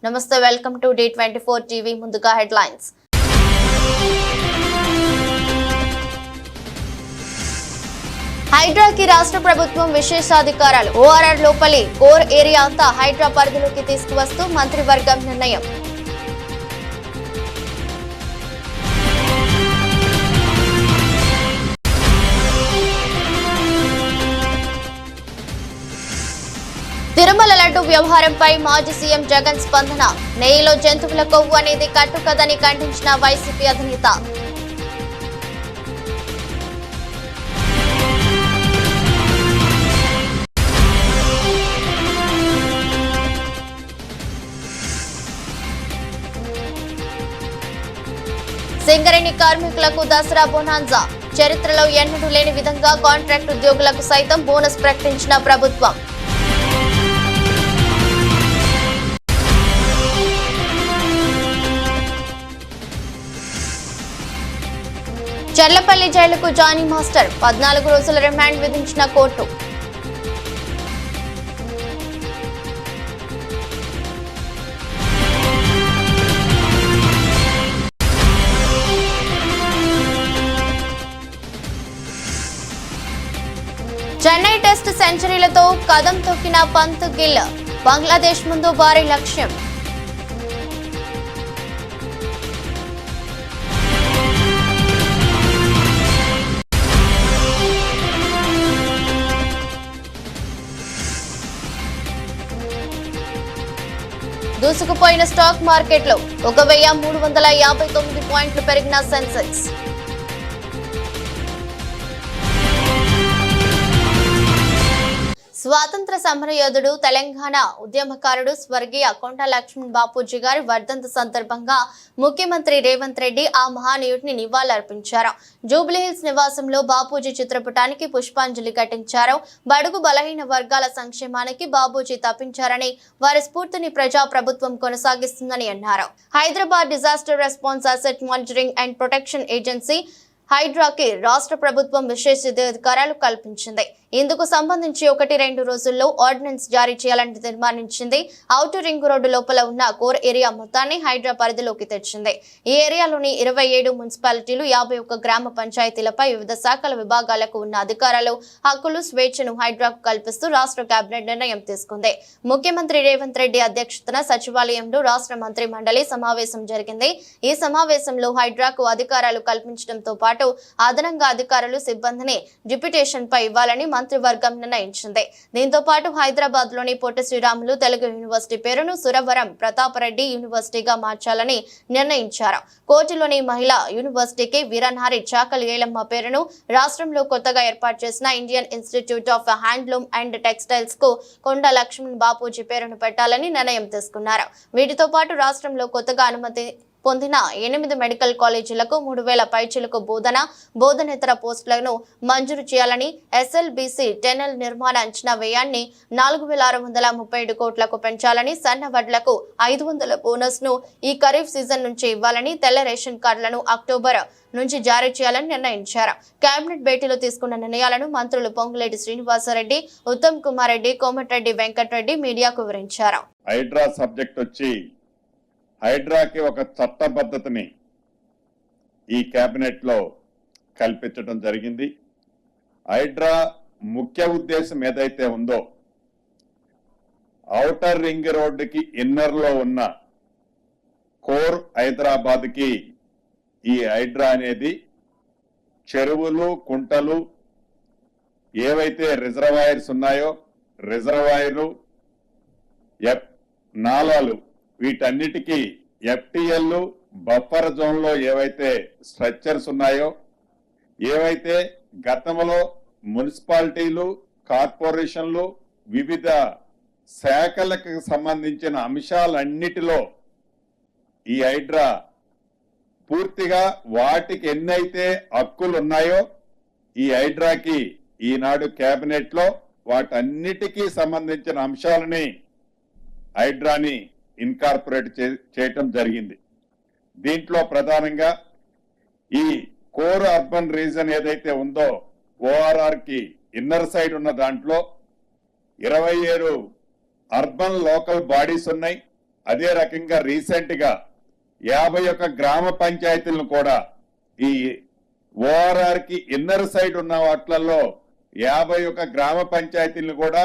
నమస్తే, welcome to D24 TV. ముందుగా headlines. హైడ్రాకి రాష్ట్ర ప్రభుత్వం విశేషాధికారాలు. ఓఆర్ఆర్ లోపలి కోర్ ఏరియా అంతా హైడ్రా పరిధిలోకి తీసుకువస్తూ మంత్రివర్గం నిర్ణయం. తిరుమల లడ్డు వ్యవహారంపై మాజీ సీఎం జగన్ స్పందన. నెయ్యిలో జంతువుల కొవ్వు అనేది కట్టుకదని ఖండించిన వైసీపీ అధినేత. సింగరేణి కార్మికులకు దసరా బోనాంజా. చరిత్రలో ఎన్నడూ లేని విధంగా కాంట్రాక్ట్ ఉద్యోగులకు సైతం బోనస్ ప్రకటించిన ప్రభుత్వం. చర్లపల్లి జైలుకు జానీ మాస్టర్. 14 రోజుల రిమాండ్ విధించిన కోర్టు. చెన్నై టెస్ట్ సెంచరీలతో కదం తొక్కిన పంత్ గిల్. బంగ్లాదేశ్ ముందు భారీ లక్ష్యం. దూసుకుపోయిన స్టాక్ మార్కెట్లో 1359 పాయింట్లు పెరిగిన సెన్సెక్స్. స్వాతంత్ర సమరయోధుడు, తెలంగాణ ఉద్యమకారుడు స్వర్గీయ కొండా లక్ష్మణ్ బాపూజీ గారి వర్ధంతి సందర్భంగా ముఖ్యమంత్రి రేవంత్ రెడ్డి ఆ మహానీయుడిని నివాళులర్పించారు. జూబ్లీహిల్స్ నివాసంలో బాపూజీ చిత్రపటానికి పుష్పాంజలి ఘటించారు. బడుగు బలహీన వర్గాల సంక్షేమానికి బాపూజీ తప్పించారని, వారి స్ఫూర్తిని ప్రజా ప్రభుత్వం కొనసాగిస్తుందని అన్నారు. Hyderabad disaster response asset monitoring and protection agency హైడ్రాకి రాష్ట్ర ప్రభుత్వం విశేషాధికారాలు కల్పించింది. ఇందుకు సంబంధించి 1-2 రోజుల్లో ఆర్డినెన్స్ జారీ చేయాలని తీర్మానించింది. ఔటర్ రింగ్ రోడ్డు లోపల ఉన్న కోర్ ఏరియా మొత్తాన్ని హైడ్రా పరిధిలోకి తెచ్చింది. ఈ ఏరియాలోని 27 మున్సిపాలిటీలు, 51 గ్రామ పంచాయతీలపై వివిధ శాఖల విభాగాలకు ఉన్న అధికారాలు, హక్కులు, స్వేచ్ఛను హైడ్రాకు కల్పిస్తూ రాష్ట్ర కేబినెట్ నిర్ణయం తీసుకుంది. ముఖ్యమంత్రి రేవంత్ రెడ్డి అధ్యక్షతన సచివాలయంలో రాష్ట్ర మంత్రి మండలి సమావేశం జరిగింది. ఈ సమావేశంలో హైడ్రాకు అధికారాలు కల్పించడంతో పాటు అదనంగా అధికారులు, సిబ్బందిని డిప్యూటేషన్ పై ఇవ్వాలని మంత్రివర్గం నిర్ణయించింది. దీంతో పాటు హైదరాబాద్ లోని పొట్టి శ్రీరాములు తెలుగు యూనివర్సిటీ పేరును సురవరం ప్రతాపరెడ్డి యూనివర్సిటీగా మార్చాలని నిర్ణయించారు. కోటిలోని మహిళా యూనివర్సిటీకి వీరనారి చాకలి ఏలమ్మ పేరును, రాష్ట్రంలో కొత్తగా ఏర్పాటు చేసిన Indian institute of handloom and textiles కు కొండా లక్ష్మణ్ బాపూజీ పేరును పెట్టాలని నిర్ణయం తీసుకున్నారు. వీటితో పాటు రాష్ట్రంలో కొత్తగా అనుమతి పొందిన 8 మెడికల్ కాలేజీలకు 3000 పైచిలకు బోధనేతర పోస్టులను మంజూరు చేయాలని, SLBC టెనల్ నిర్మాణ అంచనా వ్యయాన్ని 4637 కోట్లకు పెంచాలని, సన్న వడ్లకు 500 బోనస్ ను ఈ ఖరీఫ్ సీజన్ నుంచి ఇవ్వాలని, తెల్ల రేషన్ కార్డులను అక్టోబర్ నుంచి జారీ చేయాలని నిర్ణయించారు. కేబినెట్ భేటీలో తీసుకున్న నిర్ణయాలను మంత్రులు పొంగులేటి శ్రీనివాసరెడ్డి, ఉత్తమ్ కుమార్ రెడ్డి, కోమటిరెడ్డి వెంకటరెడ్డి మీడియాకు వివరించారు. హైడ్రా సబ్జెక్ట్ వచ్చి హైడ్రాకి ఒక చట్టబద్ధతని ఈ కేబినెట్ లో కల్పించడం జరిగింది. హైడ్రా ముఖ్య ఉద్దేశం ఏదైతే ఉందో, ఔటర్ రింగ్ రోడ్డుకి ఇన్నర్ లో ఉన్న కోర్ హైదరాబాద్ కి ఈ హైడ్రా అనేది చెరువులు, కుంటలు, ఏవైతే రిజర్వాయర్స్ ఉన్నాయో రిజర్వాయర్లు, నాలాలు, వీటన్నిటికీ FTL బఫర్ జోన్ లో ఏవైతే స్ట్రక్చర్స్ ఉన్నాయో, ఏవైతే గతంలో మున్సిపాలిటీలు, కార్పొరేషన్లు, వివిధ శాఖలకు సంబంధించిన అంశాలన్నిటిలో ఈ హైడ్రా పూర్తిగా వాటికి ఎన్నైతే హక్కులు ఉన్నాయో ఈ హైడ్రాకి ఈనాడు కేబినెట్ లో వాటన్నిటికీ సంబంధించిన అంశాలని హైడ్రాని ఇన్కార్పొరేట్ చేయటం జరిగింది. దీంట్లో ప్రధానంగా ఈ కోర్ అర్బన్ రీజన్ ఏదైతే ఉందో ORR కి ఇన్నర్ సైడ్ ఉన్న దాంట్లో 27 అర్బన్ లోకల్ బాడీస్ ఉన్నాయి. అదే రకంగా రీసెంట్ గా 51 గ్రామ పంచాయతీలను కూడా ఈ ఓఆర్ఆర్ కి ఇన్నర్ సైడ్ ఉన్న వాటిలలో 51 గ్రామ పంచాయతీలను కూడా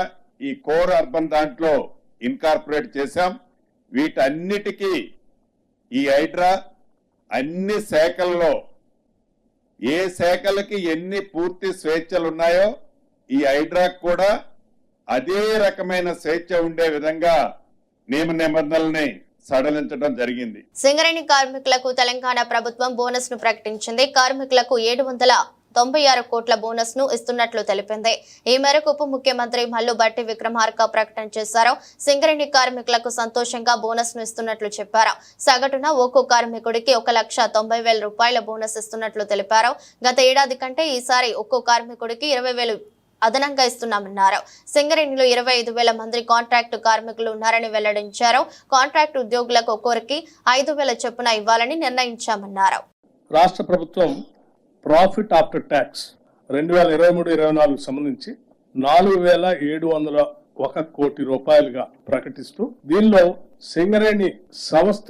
ఈ కోర్ అర్బన్ దాంట్లో ఇన్కార్పొరేట్ చేశాం. వీటన్నిటికీ ఈ హైడ్రా అన్ని శాఖల్లో ఏ శాఖలకి ఎన్ని పూర్తి స్వేచ్ఛలు ఉన్నాయో ఈ హైడ్రాకు కూడా అదే రకమైన స్వేచ్ఛ ఉండే విధంగా నియమ నిబంధనల్ని సడలించడం జరిగింది. సింగరేణి కార్మికులకు తెలంగాణ ప్రభుత్వం బోనస్ ను ప్రకటించింది. కార్మికులకు 796 కోట్ల బోనస్ ను ఇస్తున్నట్లు తెలిపింది. ఈ మేరకు ఉప ముఖ్యమంత్రి మల్లు భట్టి విక్రమార్క ప్రకటన చేశారు. సింగరేణి కార్మికులకు సంతోషంగా బోనస్ ను ఇస్తున్నట్లు చెప్పారు. సగటున ఒక్కో కార్మికుడికి 1,90,000 రూపాయల బోనస్ ఇస్తున్నట్లు తెలిపారు. గత ఏడాది కంటే ఈసారి ఒక్కో కార్మికుడికి 20,000 అదనంగా ఇస్తున్నామన్నారు. సింగరేణిలో 25,000 మంది కాంట్రాక్టు కార్మికులు ఉన్నారని వెల్లడించారు. కాంట్రాక్టు ఉద్యోగులకు ఒక్కొరికి 5,000 చొప్పున ఇవ్వాలని నిర్ణయించామన్నారు. రాష్ట్ర ప్రభుత్వం ప్రాఫిట్ ఆఫ్టర్ ట్యాక్స్ 2023-24 సంబంధించి 4,701 కోటి రూపాయలుగా ప్రకటిస్తూ దీనిలో సింగరేణి సంస్థ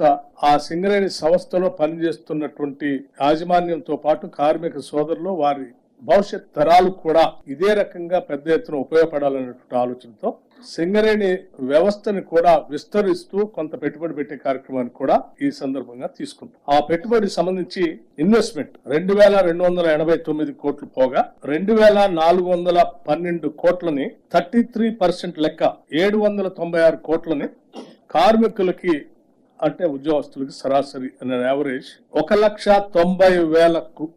ఆ సింగరేణి సంస్థలో పనిచేస్తున్నటువంటి యాజమాన్యంతో పాటు కార్మిక సోదరులు వారి భవిష్యత్ తరాలు కూడా ఇదే రకంగా పెద్ద ఎత్తున ఉపయోగపడాలనేటువంటి ఆలోచనతో సింగరేణి వ్యవస్థని కూడా విస్తరిస్తూ కొంత పెట్టుబడి పెట్టే కార్యక్రమాన్ని కూడా ఈ సందర్భంగా తీసుకుంటాం. ఆ పెట్టుబడి సంబంధించి ఇన్వెస్ట్మెంట్ 2,289 కోట్లు పోగా 2,412 కోట్లని 33% లెక్క 796 కోట్లని కార్మికులకి అంటే ఉద్యోగస్తులకి సరాసరి యావరేజ్ 1,90,000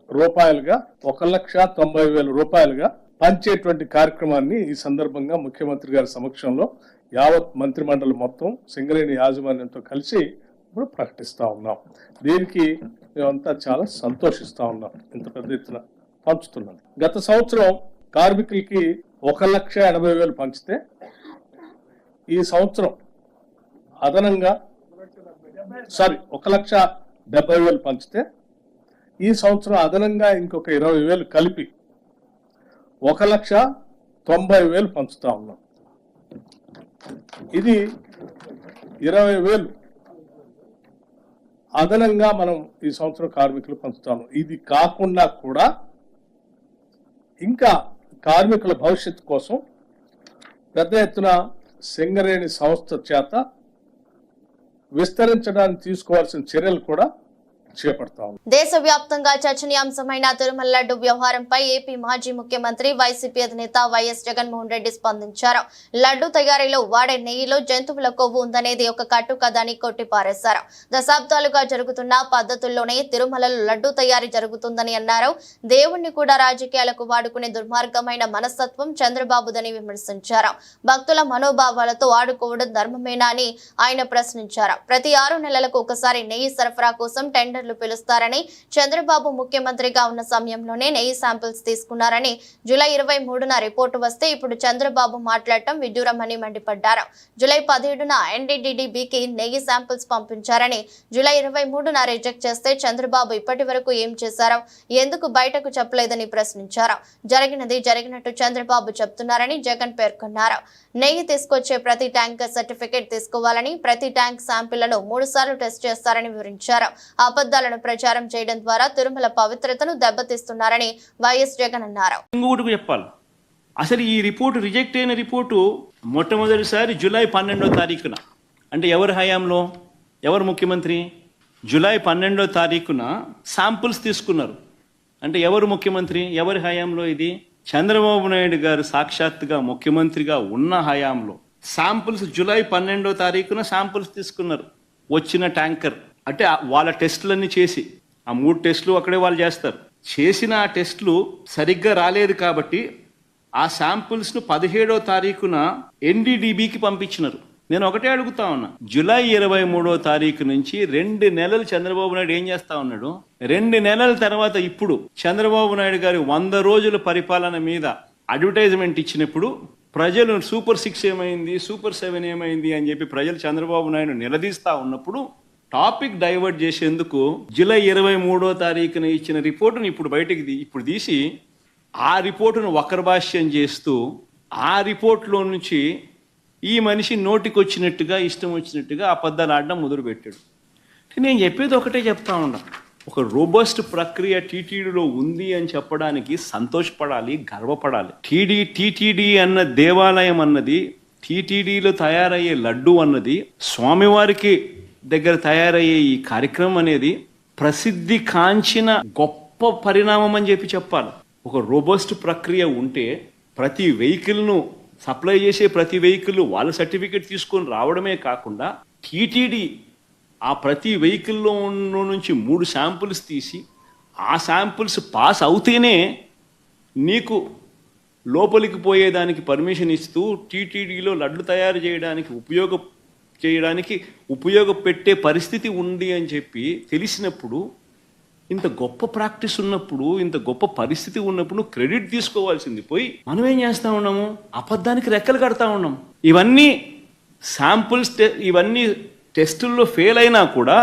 రూపాయలుగా 1,90,000 రూపాయలుగా పంచేటువంటి కార్యక్రమాన్ని ఈ సందర్భంగా ముఖ్యమంత్రి గారి సమక్షంలో యావత్ మంత్రిమండలి మొత్తం సింగరేణి యాజమాన్యంతో కలిసి ఇప్పుడు ప్రకటిస్తా ఉన్నాం. దీనికి మేమంతా చాలా సంతోషిస్తా ఉన్నాం. ఇంత పెద్ద ఎత్తున పంచుతున్నాం. గత సంవత్సరం కార్మికులకి 1,80,000 పంచితే ఈ సంవత్సరం అదనంగా 1,70,000 పంచితే ఈ సంవత్సరం అదనంగా ఇంకొక 20,000 కలిపి 1,90,000 పంచుతా ఉన్నాం. ఇది 20,000 అదనంగా మనం ఈ సంవత్సరం కార్మికులు పంచుతాము. ఇది కాకుండా కూడా ఇంకా కార్మికుల భవిష్యత్తు కోసం పెద్ద ఎత్తున సింగరేణి సంస్థ చేత విస్తరించడానికి తీసుకోవాల్సిన చర్యలు కూడా చేపడతాం. దేశవ్యాప్తంగా చర్చనీయాంశమైన తిరుమల లడ్డు వ్యవహారంపై ఏపీ మాజీ ముఖ్యమంత్రి వైసీపీ అధినేత వైఎస్ జగన్మోహన్ రెడ్డి స్పందించారు. లడ్డు తయారీలో వాడే నెయ్యిలో జంతువుల కొవ్వు ఉందనేది ఒక కట్టుకథని కొట్టిపారేశారు. దశాబ్దాలుగా జరుగుతున్న పద్ధతుల్లోనే తిరుమలలో లడ్డు తయారీ జరుగుతుందని అన్నారు. దేవుణ్ణి కూడా రాజకీయాలకు వాడుకునే దుర్మార్గమైన మనస్తత్వం చంద్రబాబుదని విమర్శించారు. భక్తుల మనోభావాలతో ఆడుకోవడం ధర్మమేనా అని ఆయన ప్రశ్నించారు. ప్రతి 6 నెలలకు ఒకసారి నెయ్యి సరఫరా కోసం టెండర్లు పిలుస్తారని, చంద్రబాబు ముఖ్యమంత్రిగా ఉన్న సమయంలోనే నెయ్యి శాంపిల్స్ తీసుకున్నారని, జూలై 23న రిపోర్టు వస్తే ఇప్పుడు చంద్రబాబు మాట్లాడటం విడ్డూరమని మండిపడ్డారు. జూలై 17న NDDBకి నెయ్యి శాంపిల్స్ పంపించారని, జూలై 23న రిజెక్ట్ చేస్తే చంద్రబాబు ఇప్పటి వరకు ఏం చేశారో ఎందుకు బయటకు చెప్పలేదని ప్రశ్నించారు. జరిగినది జరిగినట్టు చంద్రబాబు చెప్తున్నారని జగన్ పేర్కొన్నారు. నెయ్యి తీసుకొచ్చే ప్రతి ట్యాంకర్ సర్టిఫికేట్ తీసుకోవాలని, ప్రతి ట్యాంక్ శాంపిళ్లను 3 సార్లు టెస్ట్ చేస్తారని వివరించారు. అబద్ధాలను ప్రచారం చేయడం ద్వారా తిరుమల పవిత్రతను దెబ్బతీస్తున్నారని వైఎస్ జగన్ అన్నారు. ఇంకొకటి చెప్పాలి, అసలు ఈ రిపోర్టు రిజెక్ట్ అయిన రిపోర్టు మొట్టమొదటిసారి జూలై 12వ తారీఖున, అంటే ఎవరి హయాంలో, ఎవరు ముఖ్యమంత్రి, జూలై 12వ తారీఖున శాంపుల్స్ తీసుకున్నారు. అంటే ఎవరు ముఖ్యమంత్రి, ఎవరి హయాంలో? ఇది చంద్రబాబు నాయుడు గారు సాక్షాత్తుగా ముఖ్యమంత్రిగా ఉన్న హయాంలో శాంపుల్స్ జూలై 12వ తారీఖున శాంపుల్స్ తీసుకున్నారు. వచ్చిన ట్యాంకర్ అంటే వాళ్ళ టెస్టులన్నీ చేసి, ఆ 3 టెస్టులు అక్కడే వాళ్ళు చేస్తారు, చేసిన ఆ టెస్టులు సరిగ్గా రాలేదు కాబట్టి ఆ శాంపుల్స్ను 17వ తారీఖున NDDBకి పంపించినారు. నేను ఒకటే అడుగుతా ఉన్నా, జూలై 23వ తారీఖు నుంచి 2 నెలలు చంద్రబాబు నాయుడు ఏం చేస్తా ఉన్నాడు? 2 నెలల తర్వాత ఇప్పుడు చంద్రబాబు నాయుడు గారి 100 రోజుల పరిపాలన మీద అడ్వర్టైజ్మెంట్ ఇచ్చినప్పుడు ప్రజలు సూపర్ 6 ఏమైంది, సూపర్ 7 ఏమైంది అని చెప్పి ప్రజలు చంద్రబాబు నాయుడు నిలదీస్తా ఉన్నప్పుడు టాపిక్ డైవర్ట్ చేసేందుకు జూలై 23వ తారీఖున ఇచ్చిన రిపోర్టును ఇప్పుడు తీసి ఆ రిపోర్టును వక్రభాష్యం చేస్తూ ఆ రిపోర్టులో నుంచి ఈ మనిషి నోటికొచ్చినట్టుగా ఇష్టం వచ్చినట్టుగా అబద్ధాలు ఆడడం మొదలుపెట్టాడు. నేను చెప్పేది ఒకటే చెప్తా ఉన్నా, ఒక రోబస్ట్ ప్రక్రియ టీటీడీలో ఉంది అని చెప్పడానికి సంతోషపడాలి, గర్వపడాలి. టీటీడీ అన్న దేవాలయం అన్నది, టీటీడీలో తయారయ్యే లడ్డు అన్నది, స్వామివారికి దగ్గర తయారయ్యే ఈ కార్యక్రమం అనేది ప్రసిద్ధి కాంచిన గొప్ప పరిణామం అని చెప్పాలి. ఒక రోబస్ట్ ప్రక్రియ ఉంటే ప్రతి వెహికల్ను సప్లై చేసే ప్రతి వెహికల్ వాళ్ళ సర్టిఫికేట్ తీసుకొని రావడమే కాకుండా టీటీడీ ఆ ప్రతి వెహికల్లో నుంచి 3 శాంపుల్స్ తీసి ఆ శాంపుల్స్ పాస్ అవుతేనే నీకు లోపలికి పోయేదానికి పర్మిషన్ ఇస్తూ టీటీడీలో లడ్లు తయారు చేయడానికి ఉపయోగపెట్టే పరిస్థితి ఉంది అని చెప్పి తెలిసినప్పుడు, ఇంత గొప్ప ప్రాక్టీస్ ఉన్నప్పుడు, ఇంత గొప్ప పరిస్థితి ఉన్నప్పుడు క్రెడిట్ తీసుకోవాల్సింది పోయి మనం ఏం చేస్తా ఉన్నాము, అబద్ధానికి రెక్కలు కడతా ఉన్నాం. ఇవన్నీ శాంపుల్స్, ఇవన్నీ టెస్టుల్లో ఫెయిల్ అయినా కూడా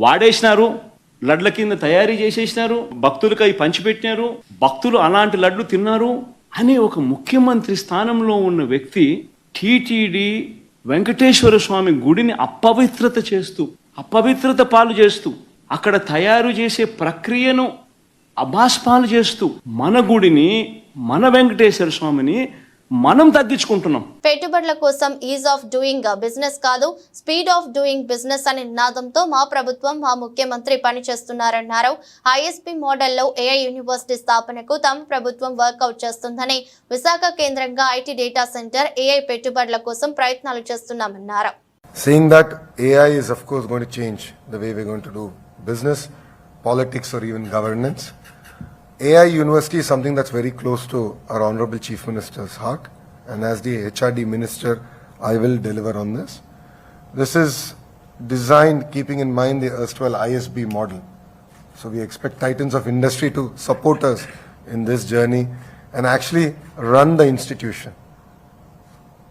వాడేసినారు, లడ్ల కింద తయారీ చేసేసినారు, భక్తులకు అవి పంచిపెట్టినారు, భక్తులు అలాంటి లడ్లు తిన్నారు అనే ఒక ముఖ్యమంత్రి స్థానంలో ఉన్న వ్యక్తి టీటీడీ వెంకటేశ్వర స్వామి గుడిని అపవిత్రత పాలు చేస్తూ అక్కడ తయారు చేసే ప్రక్రియను అభాస్పాలు చేస్తూ మన గుడిని, మన వెంకటేశ్వర స్వామిని మనం తగ్గించుకుంటున్నాం. పెట్టుబడుల కోసం ఈజ్ ఆఫ్ డూయింగ్ బిజినెస్ కాదు, స్పీడ్ ఆఫ్ డూయింగ్ బిజినెస్ అనే నినాదంతో మా ప్రభుత్వం, మా ముఖ్యమంత్రి పనిచేస్తున్నారన్నారు. ఐఎస్పీ మోడల్లో ఏఐ యూనివర్సిటీ స్థాపనకు తమ ప్రభుత్వం వర్కౌట్ చేస్తుందని, విశాఖ కేంద్రంగా ఐటీ డేటా సెంటర్ ఏఐ పెట్టుబడుల కోసం ప్రయత్నాలు చేస్తున్నామన్నారు. Saying that AI is of course going to change the way we're going to do business, politics or even governance. AI University is something that's very close to our Honorable Chief Minister's heart, and as the HRD Minister, I will deliver on this. This is designed keeping in mind the erstwhile ISB model. So we expect titans of industry to support us in this journey and actually run the institution.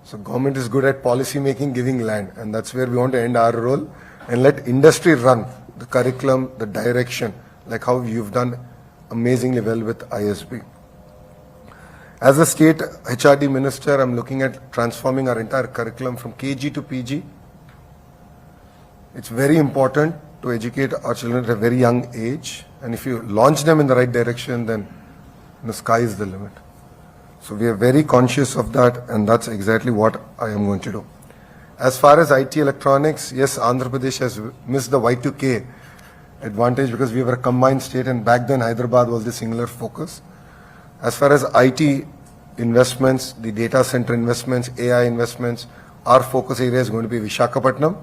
So government is good at policy making, giving land, and that's where we want to end our role and let industry run the curriculum, the direction, like how you've done amazingly well with ISB. As a state HRD minister, I'm looking at transforming our entire curriculum from KG to PG. It's very important to educate our children at a very young age, and if you launch them in the right direction, then the sky is the limit. So we are very conscious of that, and that's exactly what I am going to do. As far as IT electronics, yes, Andhra Pradesh has missed the Y2K advantage because we were a combined state, and back then Hyderabad was the singular focus. As far as IT investments, the data center investments, AI investments, our focus area is going to be Visakhapatnam,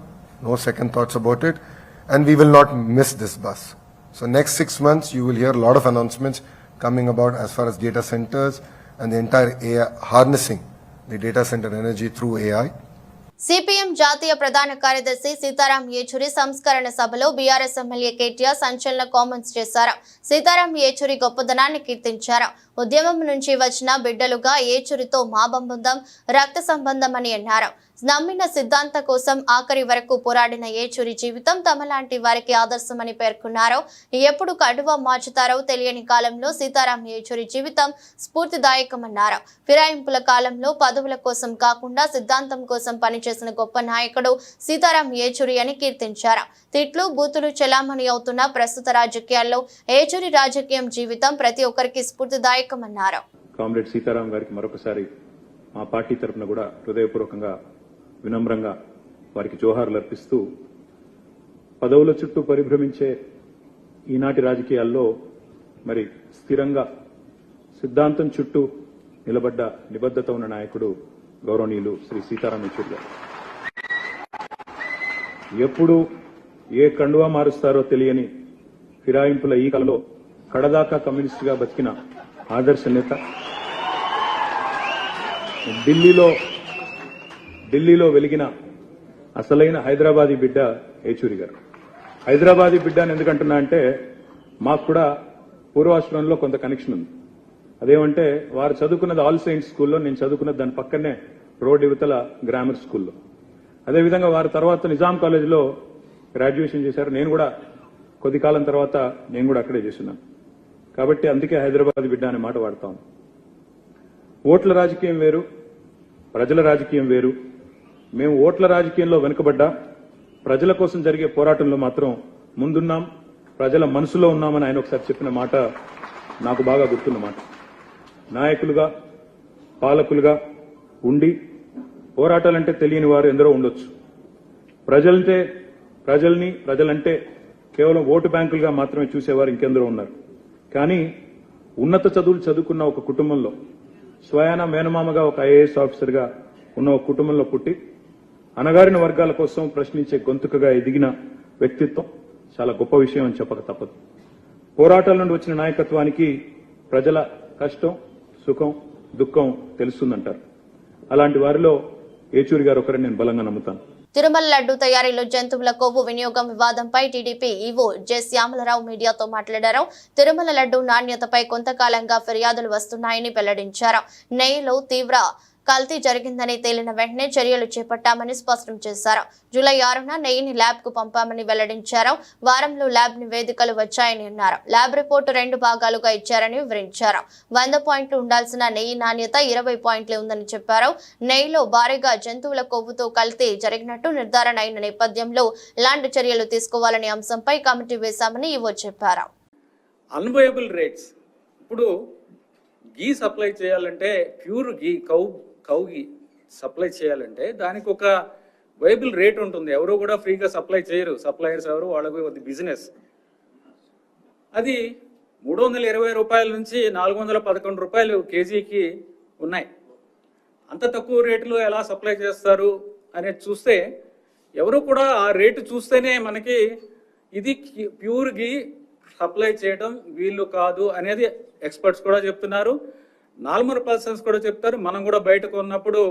no second thoughts about it, and we will not miss this bus. So next 6 months you will hear a lot of announcements coming about as far as data centers and the entire AI, harnessing the data center energy through AI. CPM జాతీయ ప్రధాన కార్యదర్శి సీతారాం యేచూరి సంస్కరణ సభలో BRS MLA KTR సంచలన comments చేశారు. సీతారాం యేచూరి గొప్పదనాన్ని కీర్తించారు. ఉద్యమం నుంచి వచ్చిన బిడ్డలుగా యేచూరితో మా బంధం, రక్త సంబంధం అని అన్నారు. నమ్మిన సిద్ధాంత కోసం ఆఖరి వరకు పోరాడిన యేచూరి జీవితం తమలాంటి వారికి ఆదర్శమని పేర్కొన్నారు. ఎప్పుడు కడువ మార్చుతారో తెలియని కాలంలో సీతారాం యేచూరి జీవితం స్ఫూర్తిదాయకమన్నారు. ఫిరాయింపుల కాలంలో పదవుల కోసం కాకుండా సిద్ధాంతం కోసం పనిచేసిన గొప్ప నాయకుడు సీతారాం యేచూరి అని కీర్తించారు. తిట్లు, బూతులు చెలామణి అవుతున్న ప్రస్తుత రాజకీయాల్లో యేచూరి రాజకీయం జీవితం ప్రతి ఒక్కరికి స్ఫూర్తిదాయకమన్నారు. కామ్రేడ్ సీతారాం గారికి మరొకసారి మా పార్టీ తరఫున కూడా హృదయపూర్వకంగా, వినమ్రంగా వారికి జోహార్లు అర్పిస్తూ, పదవుల చుట్టూ పరిభ్రమించే ఈనాటి రాజకీయాల్లో మరి స్థిరంగా సిద్ధాంతం చుట్టూ నిలబడ్డ నిబద్ధత ఉన్న నాయకుడు గౌరవనీయులు శ్రీ సీతారాం యేచూరి గారు. ఎప్పుడు ఏ కండువా మారుస్తారో తెలియని ఫిరాయింపుల ఈ కాలంలో కడదాకా కమ్యూనిస్టుగా బతికిన ఆదర్శ నేత, ఢిల్లీలో వెలిగిన అసలైన హైదరాబాదీ బిడ్డ యేచూరి గారు. హైదరాబాదీ బిడ్డ అని ఎందుకంటున్నా అంటే, మాకు కూడా పూర్వాశ్రమంలో కొంత కనెక్షన్ ఉంది. అదేమంటే, వారు చదువుకున్నది ఆల్ సెయింట్స్ స్కూల్లో, నేను చదువుకున్నది దాని పక్కనే రోడ్ యువతల గ్రామర్ స్కూల్లో. అదేవిధంగా వారు తర్వాత నిజాం కాలేజీలో గ్రాడ్యుయేషన్ చేశారు. నేను కూడా కొద్ది కాలం తర్వాత నేను కూడా అక్కడే చేస్తున్నాను. కాబట్టి అందుకే హైదరాబాద్ బిడ్డ అనే మాట వాడతాం. ఓట్ల రాజకీయం వేరు, ప్రజల రాజకీయం వేరు, మేము ఓట్ల రాజకీయంలో వెనుకబడ్డా ప్రజల కోసం జరిగే పోరాటంలో మాత్రం ముందున్నాం, ప్రజల మనసులో ఉన్నామని ఆయన ఒకసారి చెప్పిన మాట నాకు బాగా గుర్తున్న మాట. నాయకులుగా పాలకులుగా ఉండి పోరాటాలంటే తెలియని వారు ఎందరో ఉండొచ్చు. ప్రజలంటే కేవలం ఓటు బ్యాంకులుగా మాత్రమే చూసేవారు ఇంకెందరో ఉన్నారు. కానీ ఉన్నత చదువులు చదువుకున్న ఒక కుటుంబంలో స్వయాన మేనమామగా ఒక ఐఏఎస్ ఆఫీసర్గా ఉన్న ఒక కుటుంబంలో పుట్టి అణగారిన వర్గాల కోసం ప్రశ్నించే గొంతుకగా ఎదిగిన వ్యక్తిత్వం చాలా గొప్ప విషయం అని చెప్పక తప్పదు. పోరాటాల నుండి వచ్చిన నాయకత్వానికి ప్రజల కష్టం, సుఖం, దుఃఖం తెలుస్తుందంటారు. అలాంటి వారిలో ఏచూరి గారు ఒకరని నేను బలంగా నమ్ముతాను. తిరుమల లడ్డు తయారీలో జంతువుల కొవ్వు వినియోగం వివాదంపై టీడీపీ ఈవో జె శ్యామలరావు మీడియాతో మాట్లాడారు. తిరుమల లడ్డు నాణ్యతపై కొంతకాలంగా ఫిర్యాదులు వస్తున్నాయని వెల్లడించారు. నెయ్యిలో తీవ్ర కల్తీ జరిగిందని తేలిన వెంటనే చర్యలు చేపట్టామని స్పష్టం చేశారు. జూలై 6న నెయ్యిని ల్యాబ్ కు పంపామని వెల్లడించారు. వారంలో ల్యాబ్ నివేదికలు వచ్చాయని అన్నారు. ల్యాబ్ రిపోర్టు 2 భాగాలుగా ఇచ్చారని వివరించారు. 100 పాయింట్లు ఉండాల్సిన నెయ్యి నాణ్యత 20 పాయింట్లే ఉందని చెప్పారు. నెయ్యిలో భారీగా జంతువుల కొవ్వుతో కల్తీ జరిగినట్టు నిర్ధారణ అయిన నేపథ్యంలో ఎలాంటి చర్యలు తీసుకోవాలనే అంశంపై కమిటీ వేశామని ఈవో చెప్పారు. అన్వయబుల్ రేట్స్ ఇప్పుడు గీ సప్లై చేయాలంటే ప్యూర్ గీ కౌ గీ సప్లై చేయాలంటే దానికి ఒక వైబుల్ రేట్ ఉంటుంది. ఎవరు కూడా ఫ్రీగా సప్లై చేయరు. సప్లయర్స్ ఎవరు, వాళ్ళకు అది బిజినెస్. అది 320 రూపాయల నుంచి 411 రూపాయలు కేజీకి ఉన్నాయి. అంత తక్కువ రేటులో ఎలా సప్లై చేస్తారు అనేది చూస్తే ఎవరు కూడా ఆ రేటు చూస్తేనే మనకి ఇది ప్యూర్ గీ సప్లై చేయడం వీళ్ళు కాదు అనేది ఎక్స్పర్ట్స్ కూడా చెప్తున్నారు. నార్మల్ పర్సన్స్ కూడా చెప్తారు. మనం కూడా బయట కొన్నప్పుడు,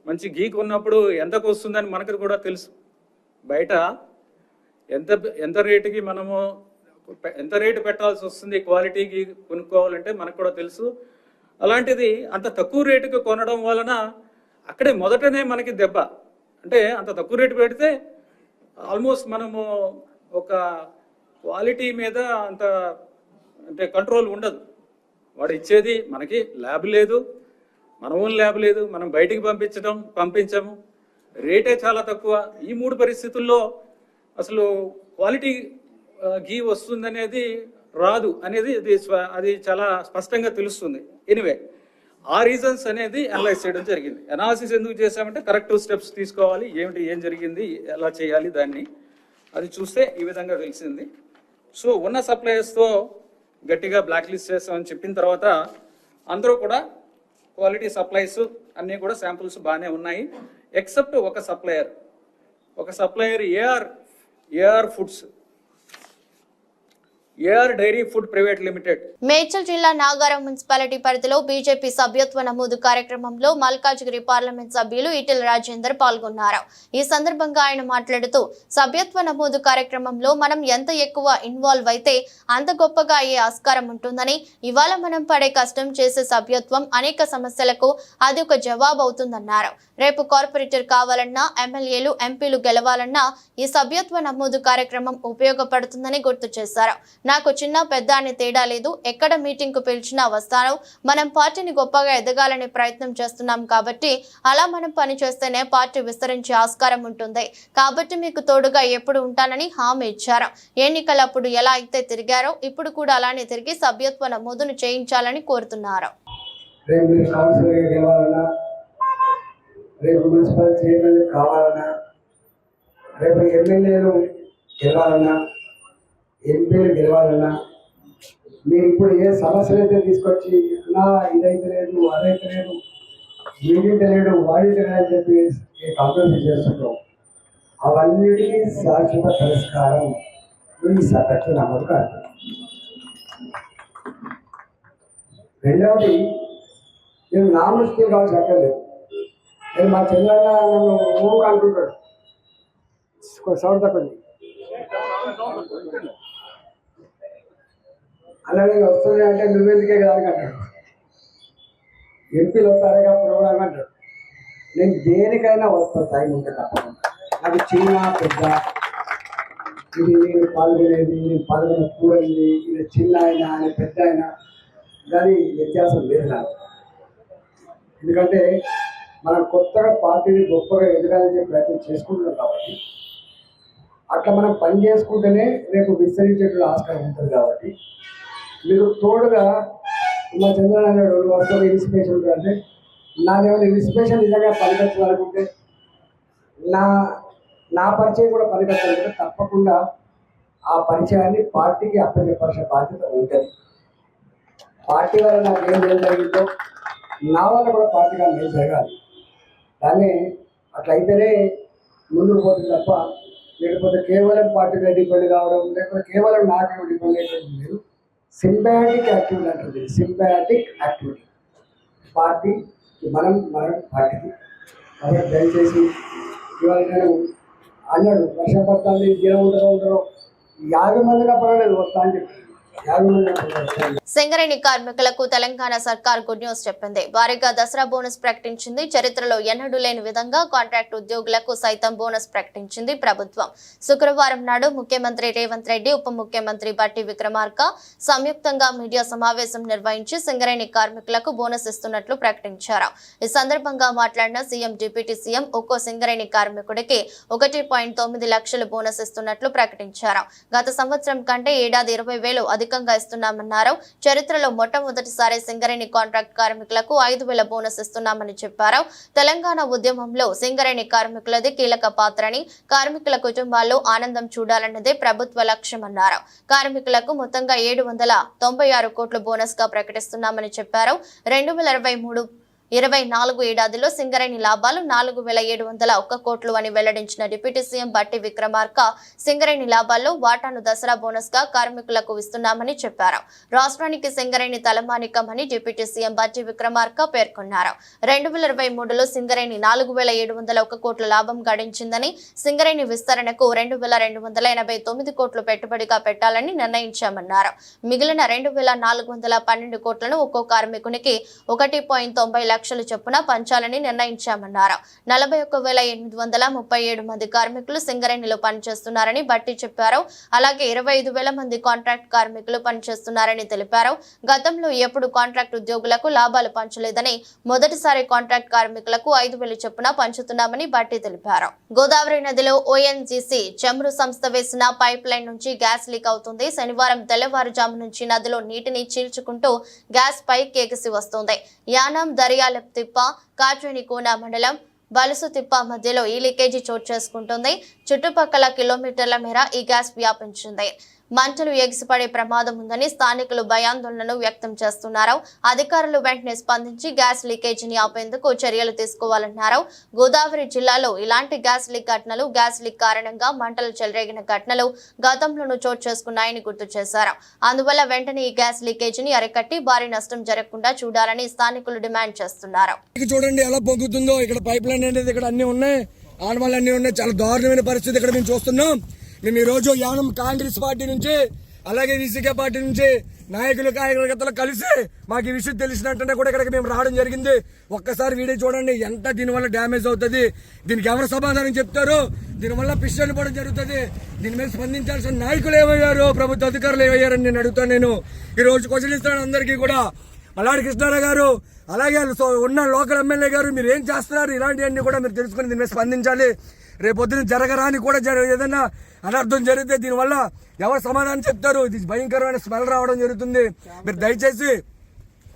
మంచి గీ కొన్నప్పుడు ఎంతకు వస్తుందని మనకు కూడా తెలుసు. బయట ఎంత రేటుకి మనము ఎంత రేటు పెట్టాల్సి వస్తుంది క్వాలిటీ గీ కొనుక్కోవాలంటే మనకు కూడా తెలుసు. అలాంటిది అంత తక్కువ రేటుకి కొనడం వలన అక్కడే మొదటనే మనకి దెబ్బ. అంటే అంత తక్కువ రేటు పెడితే ఆల్మోస్ట్ మనము ఒక క్వాలిటీ మీద అంత అంటే కంట్రోల్ ఉండదు. వాడు ఇచ్చేది మనకి ల్యాబ్ లేదు, మన ఓన్ ల్యాబ్ లేదు, మనం బయటికి పంపించము, రేటే చాలా తక్కువ. ఈ 3 పరిస్థితుల్లో అసలు క్వాలిటీ గీ వస్తుందనేది రాదు అనేది అది చాలా స్పష్టంగా తెలుస్తుంది. ఎనివే ఆ రీజన్స్ అనేది అనలైజ్ చేయడం జరిగింది. అనాలిసిస్ ఎందుకు చేసామంటే కరెక్టివ్ స్టెప్స్ తీసుకోవాలి, ఏం జరిగింది, ఎలా చేయాలి దాన్ని అది చూస్తే ఈ విధంగా తెలిసింది. సో ఉన్న సప్లయర్స్తో గట్టిగా బ్లాక్ లిస్ట్ చేస్తామని చెప్పిన తర్వాత అందరూ కూడా క్వాలిటీ సప్లైస్ అన్నీ కూడా శాంపుల్స్ బాగానే ఉన్నాయి. ఎక్సెప్ట్ ఒక supplier AR foods, AR dairy food private limited. Medchal జిల్లా నాగారం మున్సిపాలిటీ పరిధిలో బీజేపీ సభ్యత్వ నమోదు కార్యక్రమంలో మల్కాజ్గిరి పార్లమెంట్ సభ్యులు ఈటెల రాజేందర్ పాల్గొన్నారు. ఈ సందర్భంగా ఆయన మాట్లాడుతూ సభ్యత్వ నమోదు కార్యక్రమంలో మనం ఎంత ఎక్కువ ఇన్వాల్వ్ అయితే అంత గొప్పగా అయ్యే ఆస్కారం ఉంటుందని, ఇవాళ మనం పడే కష్టం చేసే సభ్యత్వం అనేక సమస్యలకు అది ఒక జవాబు అవుతుందన్నారు. రేపు కార్పొరేటర్ కావాలన్నా, ఎమ్మెల్యేలు ఎంపీలు గెలవాలన్నా ఈ సభ్యత్వ నమోదు కార్యక్రమం ఉపయోగపడుతుందని గుర్తు చేశారు. నాకు చిన్న పెద్ద అని తేడా లేదు, ఎక్కడ మీటింగ్ కు పిలిచినా వస్తాను. మనం పార్టీని గొప్పగా ఎదగాలనే ప్రయత్నం చేస్తున్నాం కాబట్టి అలా మనం పని చేస్తేనే పార్టీ విస్తరించే ఆస్కారం ఉంటుంది. కాబట్టి మీకు తోడుగా ఎప్పుడు ఉంటానని హామీ ఇచ్చారు. ఎన్నికలప్పుడు ఎలా అయితే తిరిగారో ఇప్పుడు కూడా అలానే తిరిగి సభ్యత్వ నమోదును చేయించాలని కోరుతున్నారు. రేపు మున్సిపల్ చైర్మన్ కావాలన్నా, రేపు ఎమ్మెల్యేలు గెలవాలన్నా, ఎంపీలు గెలవాలన్నా, మీరు ఇప్పుడు ఏ సమస్యలు అయితే తీసుకొచ్చి అలా ఇదైతే లేదు, అదైతే లేదు, వీడింటే లేడు, వాడింటే అని చెప్పి ఏ కాంప్రమైజ్ చేస్తుంటాం, అవన్నిటికీ శాశ్వత పరిష్కారం ఈ సభ్యత్వ నమోదు కాదు. రెండవది, నేను నామస్తి కావాల్సి అక్కర్లేదు. నేను మా చెల్లెళ్ళ నన్ను ఊరుకు అనుకుంటాడు, సౌండ్ తక్కువ అలాగే వస్తుంది అంటే నువ్వెందుకే కదా అని అంటాడు. ఎంపీలు వస్తారుగా ప్రోగ్రామ్ అంటాడు. నేను దేనికైనా వస్తా టైం ఉంటే తప్పకుండా. అది చిన్న పెద్ద, ఇది నేను పాల్గొనేది, నేను పాల్గొనకూడదు, ఇది చిన్న అయినా అని పెద్ద అయినా కానీ వ్యత్యాసం లేదు నాకు. ఎందుకంటే మనం కొత్తగా పార్టీని గొప్పగా ఎదగాలని ప్రయత్నం చేసుకుంటున్నాం కాబట్టి అట్లా మనం పని చేసుకుంటేనే రేపు విస్తరించేటువంటి ఆస్కారం ఉంటుంది. కాబట్టి మీరు తోడుగా మా చంద్రబాబు నాయుడు వస్తువు ఇన్స్పిరేషన్ అంటే నాదేమైనా ఇన్స్పిరేషన్ నిజంగా పనికొచ్చాలనుకుంటే నా పరిచయం కూడా పనికొచ్చాలంటే తప్పకుండా ఆ పరిచయాన్ని పార్టీకి అప్పచెప్పాల్సిన బాధ్యత ఉంటుంది. పార్టీ వల్ల నాకు ఏం జరిగిందో నా వల్ల కూడా పార్టీగా ఏం జరగాలి. కానీ అట్లయితేనే ముందుకు పోతుంది తప్ప లేకపోతే కేవలం పార్టీ మీద డిపెండ్ కావడం లేకపోతే కేవలం నాకు డిపెండ్ అయ్యేది లేదు. సింబయాటిక్ యాక్టివిటీ అంటుంది. సింబయాటిక్ యాక్టివిటీ పార్టీ మనం పార్టీకి. కాబట్టి దయచేసి ఇవాళ నేను అన్నాడు వర్షం పడుతుంది జనం ఉంటారో 50 మందిగా పర్వాలేదు వస్తా అని చెప్పి 50 మంది. సింగరేణి కార్మికులకు తెలంగాణ సర్కార్ గుడ్ న్యూస్ చెప్పింది. భారీగా దసరా బోనస్ ప్రకటించింది. చరిత్రలో ఎన్నడూ లేని విధంగా కాంట్రాక్ట్ ఉద్యోగులకు సైతం బోనస్ ప్రకటించింది ప్రభుత్వం. శుక్రవారం నాడు ముఖ్యమంత్రి రేవంత్ రెడ్డి, ఉప ముఖ్యమంత్రి బట్టి విక్రమార్క సంయుక్తంగా మీడియా సమావేశం నిర్వహించి సింగరేణి కార్మికులకు బోనస్ ఇస్తున్నట్లు ప్రకటించారు. ఈ సందర్భంగా మాట్లాడిన సీఎం, డిప్యూటీ సీఎం ఒక్కో సింగరేణి కార్మికుడికి 1.9 లక్షలు బోనస్ ఇస్తున్నట్లు ప్రకటించారు. గత సంవత్సరం కంటే ఏడాది 20,000 అధికంగా ఇస్తున్నామన్నారు. చరిత్రలో మొట్టమొదటిసారి సింగరేణి కాంట్రాక్ట్ కార్మికులకు 5,000 బోనస్ ఇస్తున్నామని చెప్పారు. తెలంగాణ ఉద్యమంలో సింగరేణి కార్మికులది కీలక పాత్రని, కార్మికుల కుటుంబాల్లో ఆనందం చూడాలన్నదే ప్రభుత్వ లక్ష్యమన్నారు. కార్మికులకు మొత్తంగా 796 కోట్ల బోనస్ గా ప్రకటిస్తున్నామని చెప్పారు. 2023-24 ఏడాదిలో సింగరేణి లాభాలు 4,701 కోట్లు అని వెల్లడించిన డిప్యూటీ సీఎం బట్టి విక్రమార్క సింగరేణి లాభాల్లో వాటాను దసరా బోనస్ గా కార్మికులకు ఇస్తున్నామని చెప్పారు. రాష్ట్రానికి సింగరేణి తలమానికమని డిప్యూటీ సీఎం బట్టి విక్రమార్క పేర్కొన్నారు. 2023లో సింగరేణి 4,701 కోట్ల లాభం గడించిందని, సింగరేణి విస్తరణకు 2,289 కోట్లు పెట్టుబడిగా పెట్టాలని నిర్ణయించామన్నారు. మిగిలిన 2,412 కోట్లను ఒక్కో కార్మికునికి 1.90 లక్షలు చొప్పున పంచాలని నిర్ణయించామన్నారు. 41,837 మంది కార్మికులు సింగరేణిలో పనిచేస్తున్నారని బట్టి చెప్పారు. అలాగే 25,000 మంది కాంట్రాక్ట్ కార్మికులు పనిచేస్తున్నారని తెలిపారు. గతంలో ఎప్పుడు కాంట్రాక్ట్ ఉద్యోగులకు లాభాలు పంచలేదని, మొదటిసారి కాంట్రాక్ట్ కార్మికులకు 5,000 చొప్పున పంచుతున్నామని బట్టి తెలిపారు. గోదావరి నదిలో ఓఎన్జీసీ చమురు సంస్థ వేసిన పైప్ లైన్ నుంచి గ్యాస్ లీక్ అవుతుంది. శనివారం తెల్లవారుజాము నుంచి నదిలో నీటిని చీల్చుకుంటూ గ్యాస్ పైకి ఎగిసి వస్తుంది. యానాం, దర్యాలతిప్ప, కాట్రేనికోన మండలం బలుసుతిప్ప మధ్యలో ఈ లీకేజీ చోటు చేసుకుంటుంది. చుట్టుపక్కల కిలోమీటర్ల మేర ఈ గ్యాస్ వ్యాపించింది. మంటలు ఎగిసిపడే ప్రమాదం ఉందని స్థానికులు భయాందోళనలు వ్యక్తం చేస్తున్నారు. అధికారులు వెంటనే స్పందించి గ్యాస్ లీకేజీని ఆపేందుకు చర్యలు తీసుకోవాలన్నారు. గోదావరి జిల్లాలో ఇలాంటి గ్యాస్ లీక్ ఘటనలు, గ్యాస్ లీక్ కారణంగా మంటలు చెలరేగిన ఘటనలు గతంలోనూ చోటు చేసుకున్నాయని గుర్తు చేశారు. అందువల్ల వెంటనే ఈ గ్యాస్ లీకేజీని అరికట్టి భారీ నష్టం జరగకుండా చూడాలని స్థానికులు డిమాండ్ చేస్తున్నారు. చూడండి ఎలా పొంగుతుందో, ఇక్కడ పైప్ లైన్ అనేది ఇక్కడ అన్ని ఉన్నాయి, ఆనవాళ్ళు అన్ని ఉన్నాయి. చాలా దారుణమైన పరిస్థితి ఇక్కడ మేము చూస్తున్నాం. మేము ఈ రోజు యానం కాంగ్రెస్ పార్టీ నుంచి అలాగే విసికే పార్టీ నుంచి నాయకులు కార్యకర్తలు కలిసి మాకు ఈ విషయం తెలిసినట్టుంటే కూడా ఇక్కడికి మేము రావడం జరిగింది. ఒక్కసారి వీడియో చూడండి, ఎంత దీనివల్ల డ్యామేజ్ అవుతుంది, దీనికి ఎవరు సమాధానం చెప్తారు, దీనివల్ల పిస్టల్ పడడం జరుగుతుంది. దీని మీద స్పందించాల్సిన నాయకులు ఏమయ్యారు, ప్రభుత్వ అధికారులు ఏమయ్యారని నేను అడుగుతాను. నేను ఈ రోజు క్వశ్చన్ ఇస్తాను అందరికీ కూడా. మల్లాడి కృష్ణారావు గారు అలాగే ఉన్న లోకల్ ఎమ్మెల్యే గారు మీరు ఏం చేస్తున్నారు, ఇలాంటివన్నీ కూడా మీరు తెలుసుకుని దీని మీద స్పందించాలి. రేపొద్దున జరగరాని కూడా ఏదైనా అనర్థం జరిగితే దీనివల్ల ఎవరు సమాధానం చెప్తారు. ఇది భయంకరమైన స్మెల్ రావడం జరుగుతుంది. మీరు దయచేసి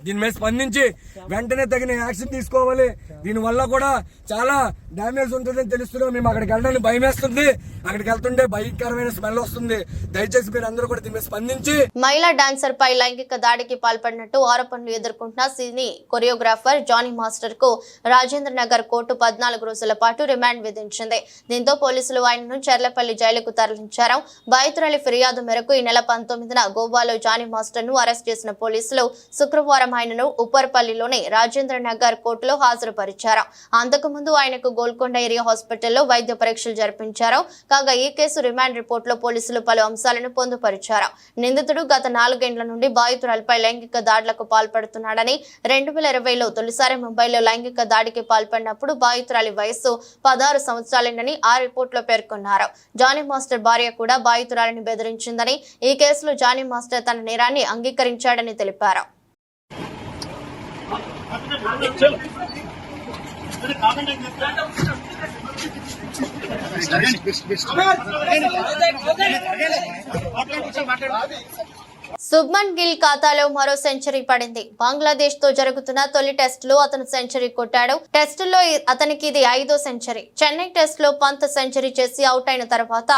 దీని మీద స్పందించి వెంటనే తగిన యాక్షన్ తీసుకోవాలి. దీనివల్ల కూడా చాలా డ్యామేజ్ ఉంటుందని తెలుస్తున్నాం. మేము అక్కడికి వెళ్ళడానికి భయం వేస్తుంది, అక్కడికి వెళ్తుంటే భయంకరమైన స్మెల్ వస్తుంది. దయచేసి మీరు అందరూ కూడా దీని మీద స్పందించి. మహిళా డాన్సర్ పై లైంగిక దాడికి పాల్పడినట్టు ఆరోపణలు ఎదుర్కొంటున్న సినీ కొరియోగ్రాఫర్ జానీ మాస్టర్ కు రాజేంద్ర నగర్ కోర్టు 14 రోజుల పాటు రిమాండ్ విధించింది. దీంతో పోలీసులు ఆయనను చర్లపల్లి జైలుకు తరలించారు. బాధితురాలి ఫిర్యాదు మేరకు ఈ నెల 19న గోవాలో జానీ మాస్టర్ ను అరెస్ట్ చేసిన పోలీసులు శుక్రవారం ఆయనను ఉప్పర్పల్లిలోని రాజేంద్ర నగర్ కోర్టులో హాజరుపరిచారు. అంతకుముందు ఆయనకు గోల్కొండ ఏరియా హాస్పిటల్లో వైద్య పరీక్షలు జరిపించారు. కాగా ఈ కేసు రిమాండ్ రిపోర్టులో పోలీసులు పలు అంశాలను పొందుపరిచారు. నిందితుడు గత 4 ఏళ్ల నుండి బాధితురాలపై లైంగిక దాడులకు పాల్పడుతున్నాడని, 2020లో తొలిసారి ముంబైలో లైంగిక దాడికి పాల్పడినప్పుడు బాధితురాలి వయస్సు 16 సంవత్సరాలేనని ఆ రిపోర్టులో పేర్కొన్నారు. జానీ మాస్టర్ భార్య కూడా బాధితురాలిని బెదిరించిందని, ఈ కేసులో జానీ మాస్టర్ తన నేరాన్ని అంగీకరించాడని తెలిపారు. శుభ్మన్ గిల్ ఖాతాలో మరో సెంచరీ పడింది. బంగ్లాదేశ్ తో జరుగుతున్న తొలి టెస్ట్ లో అతను సెంచరీ కొట్టాడు. టెస్టుల్లో అతనికి ఇది 5వ సెంచరీ. చెన్నై టెస్ట్ లో పంత్ సెంచరీ చేసి అవుట్ అయిన తర్వాత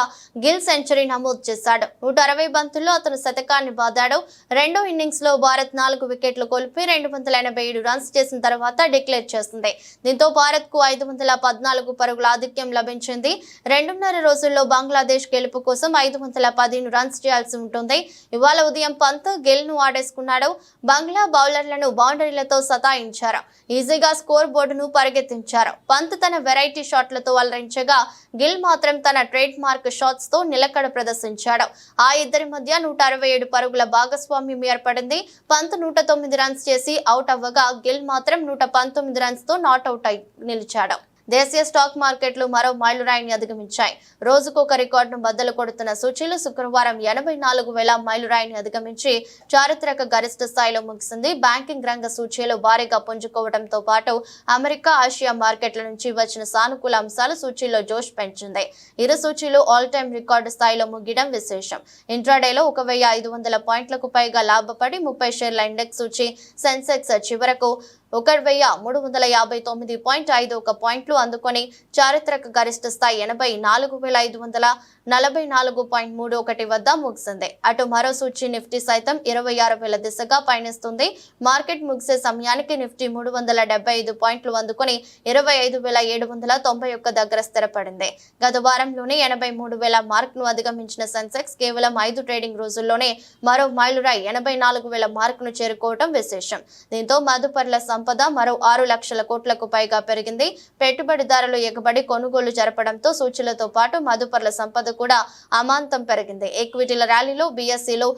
గిల్ సెంచరీ నమోదు చేశాడు. 160 బంతుల్లో అతను శతకాన్ని బాదాడు. రెండో ఇన్నింగ్స్ లో భారత్ 4 వికెట్లు కోల్పి 287 రన్స్ చేసిన తర్వాత డిక్లేర్ చేసింది. దీంతో భారత్ కు 514 పరుగుల ఆధిక్యం లభించింది. 2.5 రోజుల్లో బంగ్లాదేశ్ గెలుపు కోసం 515 రన్స్ చేయాల్సి ఉంటుంది. ఇవాళ ఉదయం పంత్ గిల్ ను ఆడేసుకున్నాడు. బంగ్లా బౌలర్లను బౌండరీలతో సతాయించారు. ఈజీగా స్కోర్ బోర్డును పరిగెత్తించారు. పంత్ తన వెరైటీ షాట్లతో అలరించగా గిల్ మాత్రం తన ట్రేడ్ మార్క్ షాట్స్ తో నిలకడ ప్రదర్శించాడు. ఆ ఇద్దరి మధ్య 167 పరుగుల భాగస్వామ్యం ఏర్పడింది. పంత్ 109 రన్స్ చేసి అవుట్ అవ్వగా గిల్ మాత్రం 119 రన్స్ తో నాట్అవుట్ అయి నిలిచాడు. దేశీయ స్టాక్ మార్కెట్లు మరో మైలురాయిని అధిగమించాయి. రోజుకొక రికార్డును బద్దలు కొడుతున్న సూచీలు శుక్రవారం 84,000 మైలురాయిని అధిగమించి చారిత్రక గరిష్ట స్థాయిలో ముగిసింది. బ్యాంకింగ్ రంగ సూచీలు భారీగా పుంజుకోవడంతో పాటు అమెరికా, ఆసియా మార్కెట్ల నుంచి వచ్చిన సానుకూల అంశాలు సూచీల్లో జోష్ పెంచింది. ఇరు సూచీలు ఆల్ టైమ్ రికార్డు స్థాయిలో ముగియడం విశేషం. ఇంట్రాడేలో 1,500 పాయింట్లకు పైగా లాభపడి 30 షేర్ల ఇండెక్స్ సూచీ సెన్సెక్స్ చివరకు 1,359.51 పాయింట్లు అందుకొని చారిత్రక గరిష్ట స్థాయి 84,544.31 వద్ద ముగిసింది. అటు మరో సూచీ నిఫ్టీ సైతం 26,000 దిశగా పయనిస్తుంది. మార్కెట్ ముగిసే సమయానికి నిఫ్టీ 375 పాయింట్లు అందుకొని 25,791 దగ్గర స్థిరపడింది. గత వారంలోనే 83,000 మార్క్ ను అధిగమించిన సెన్సెక్స్ కేవలం 5 ట్రేడింగ్ రోజుల్లోనే మరో మైలురాయి 84,000 మార్క్ ను చేరుకోవడం విశేషం. దీంతో మదుపర్ల సంపద మరో 6 లక్షల కోట్లకు పైగా పెరిగింది. పెట్టుబడిదారులు ఎగబడి కొనుగోలు జరపడంతో సూచీలతో పాటు మదుపర్ల సంపద కూడా అమాంతం పెరిగింది. ఈక్విటీల ర్యాలీలో బీఎస్ఈలో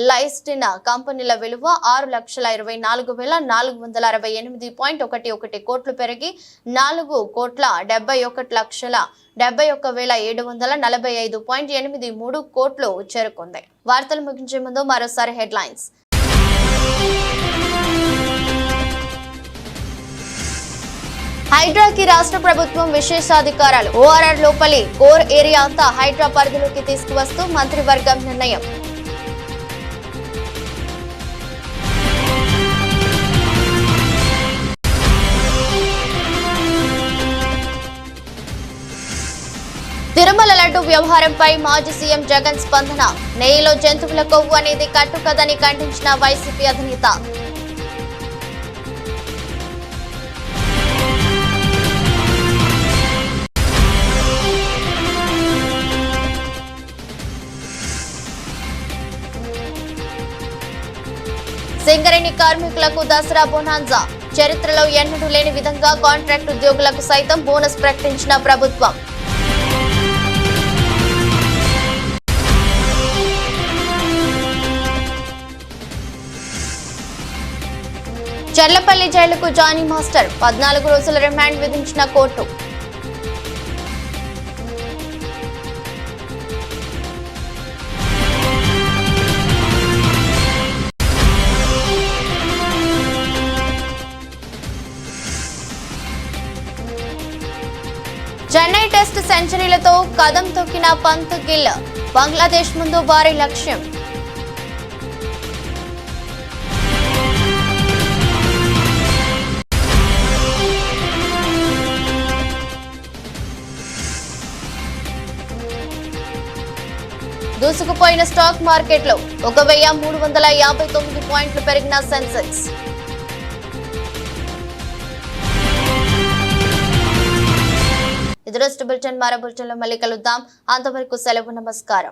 లైస్టిన కంపెనీల విలువ 6,24,468.11 కోట్లు పెరిగి 4,71,71,745.83 కోట్లు చేరుకుంది. వార్తలు ముగించే ముందు మరోసారి హెడ్లైన్స్. హైడ్రాకి రాష్ట్ర ప్రభుత్వం విశేషాధికారాలు. ఓఆర్ఆర్ లోపలి కోర్ ఏరియా అంతా హైడ్రా పరిధిలోకి తీసుకువస్తూ మంత్రివర్గం నిర్ణయం. తిరుమల లడ్డు వ్యవహారంపై మాజీ సీఎం జగన్ స్పందన. నెయ్యిలో జంతువుల కొవ్వు అనేది కట్టుకదని ఖండించిన వైసీపీ అధినేత. సింగరేణి కార్మికులకు దసరా బోనాంజా. చరిత్రలో ఎన్నడూ లేని విధంగా కాంట్రాక్ట్ ఉద్యోగులకు సైతం బోనస్ ప్రకటించిన ప్రభుత్వం. చర్లపల్లి జైలుకు జానీ మాస్టర్. 14 రోజుల రిమాండ్ విధించిన కోర్టు. చెన్నై టెస్ట్ సెంచరీలతో కదం తొక్కిన పంత్ గిల్. బంగ్లాదేశ్ ముందు భారీ లక్ష్యం. దూసుకుపోయిన స్టాక్ మార్కెట్లో 1,359 పాయింట్లు పెరిగిన సెన్సెక్స్. ఇది రోజు బులెటిన్. మరో బులెటిన్లో మళ్ళీ కలుద్దాం. అంతవరకు సెలవు. నమస్కారం.